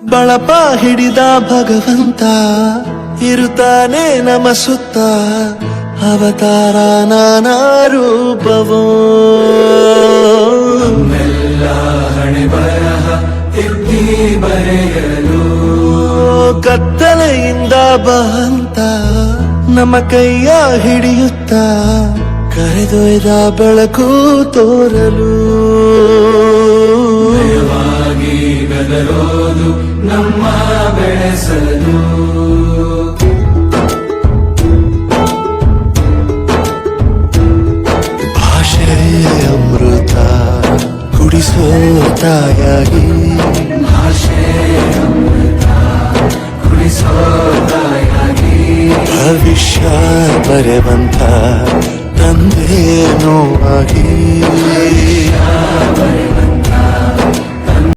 ಬಳಪ ಹಿಡಿದ ಭಗವಂತ ಇರುತ್ತಾನೆ ನಮ ಸುತ್ತ ಅವತಾರ ನಾನಾ ರೂಪವೋ ಹಣೆ ಬರಹ ತಿದ್ದಿ ಬರೆಯಲು ಕತ್ತಲೆಯಿಂದ ಬಂತ ನಮ್ಮ ಕೈಯ ಹಿಡಿಯುತ್ತ ಕರೆದೊಯ್ದ ಬೆಳಕು ತೋರಲು ಭಯವಾಗಿ ಗದರೋದು ನಮ್ಮ ಬೆಳೆಸಲು ಭಾಷೆಯ ಅಮೃತ ಕುಡಿಸೋ ತಾಯಾಗಿ ಭವಿಷ್ಯ ಬರೆವಂತ ತಂದೇನೋ ಆಗಿ